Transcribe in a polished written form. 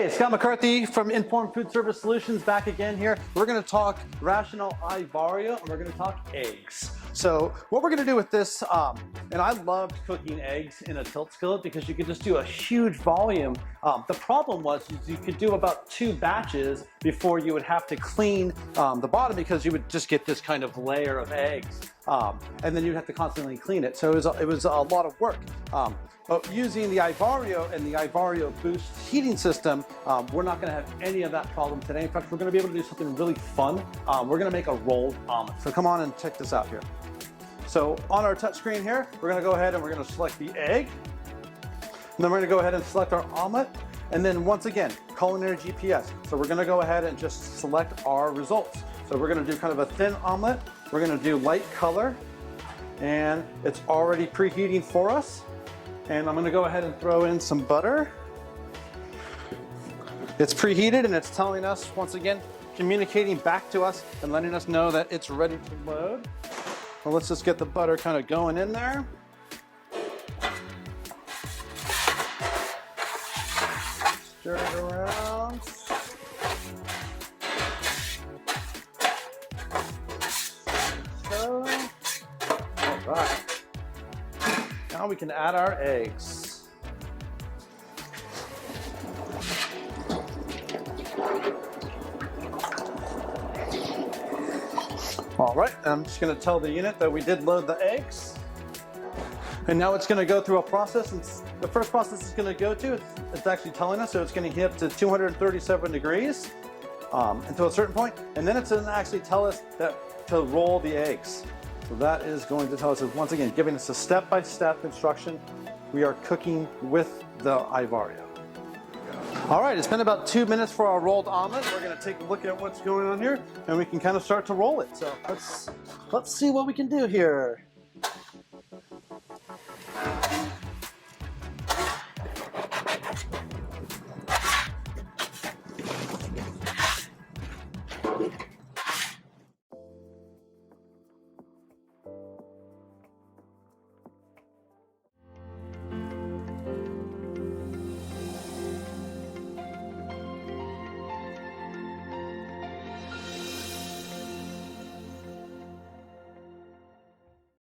Hey, Scott McCarthy from Informed Food Service Solutions back again here. We're going to talk Rartional iVario and we're going to talk eggs. So what we're going to do with this, and I loved cooking eggs in a tilt skillet because you could just do a huge volume. The problem was you could do about 2 batches before you would have to clean the bottom because you would just get this kind of layer of eggs. And then you'd have to constantly clean it. So it was a lot of work. But using the iVario and the iVario Boost heating system, we're not gonna have any of that problem today. In fact, we're gonna be able to do something really fun. We're gonna make a rolled omelet. So come on and check this out here. So on our touch screen here, we're gonna go ahead and we're gonna select the egg. And then we're gonna go ahead and select our omelet. And then once again, culinary GPS. So we're gonna go ahead and just select our results. So we're gonna do kind of a thin omelet. We're gonna do light color. And it's already preheating for us. And I'm gonna go ahead and throw in some butter. It's preheated and it's telling us, once again, communicating back to us and letting us know that it's ready to load. Well, let's just get the butter kind of going in there. Stir it around. So, all right. Now we can add our eggs. All right, I'm just going to tell the unit that we did load the eggs. And now it's going to go through a process. And the first process it's going to go to, it's actually telling us, so it's going to heat up to 237 degrees until a certain point. And then it's going to actually tell us that to roll the eggs. So that is going to tell us, once again, giving us a step-by-step instruction. We are cooking with the iVario. All right, it's been about 2 minutes for our rolled omelet. We're gonna take a look at what's going on here and we can kind of start to roll it. So let's see what we can do here.